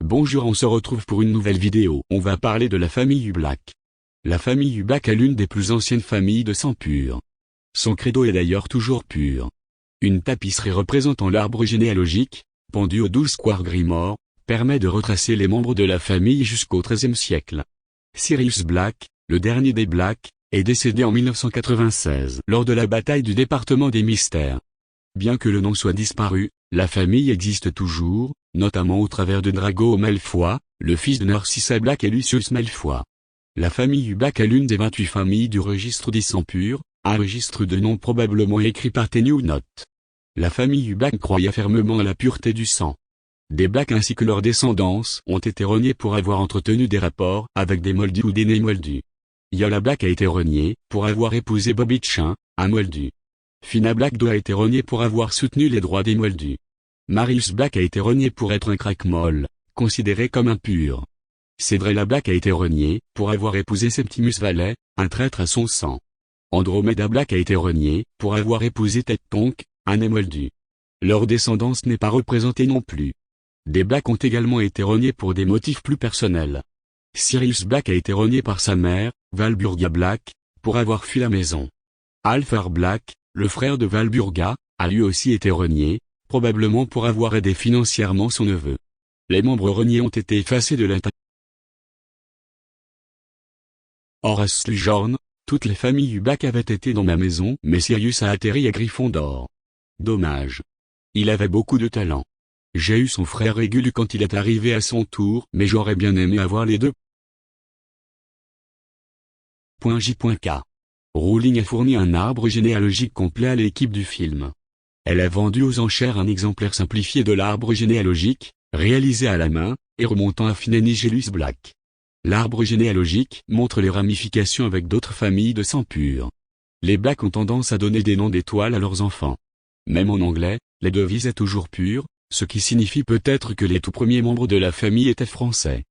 Bonjour, on se retrouve pour une nouvelle vidéo. On va parler de la famille Black. La famille Black est l'une des plus anciennes familles de sang pur. Son credo est d'ailleurs toujours pur. Une tapisserie représentant l'arbre généalogique, pendue au 12 Square Grimoire, permet de retracer les membres de la famille jusqu'au XIIIe siècle. Sirius Black, le dernier des Black, est décédé en 1996 lors de la bataille du département des Mystères. Bien que le nom soit disparu, la famille existe toujours, notamment au travers de Drago Malfoy, le fils de Narcissa Black et Lucius Malfoy. La famille Black est l'une des 28 familles du registre des sangs purs, un registre de noms probablement écrit par Tenue-Note. La famille Black croyait fermement à la pureté du sang. Des Black ainsi que leurs descendants ont été reniés pour avoir entretenu des rapports avec des Moldus ou des nés Moldus. Yola Black a été renié pour avoir épousé Bobby Chin, un Moldu. Fina Black a été renié pour avoir soutenu les droits des Moldus. Marius Black a été renié pour être un crack-molle, considéré comme impur. Cedrella Black a été renié pour avoir épousé Septimus Vallet, un traître à son sang. Andromeda Black a été renié pour avoir épousé Ted Tonk, un émoldu. Leur descendance n'est pas représentée non plus. Des Black ont également été reniés pour des motifs plus personnels. Sirius Black a été renié par sa mère, Valburga Black, pour avoir fui la maison. Alfred Black, le frère de Valburga, a lui aussi été renié, probablement pour avoir aidé financièrement son neveu. Les membres reniés ont été effacés de l'internet. Horace Slughorn, toutes les familles Black avaient été dans ma maison, mais Sirius a atterri à Gryffondor. Dommage. Il avait beaucoup de talent. J'ai eu son frère Régulu quand il est arrivé à son tour, mais j'aurais bien aimé avoir les deux. J.K. Rowling a fourni un arbre généalogique complet à l'équipe du film. Elle a vendu aux enchères un exemplaire simplifié de l'arbre généalogique, réalisé à la main, et remontant à Nigellus Black. L'arbre généalogique montre les ramifications avec d'autres familles de sang pur. Les Black ont tendance à donner des noms d'étoiles à leurs enfants. Même en anglais, la devise est toujours pure, ce qui signifie peut-être que les tout premiers membres de la famille étaient français.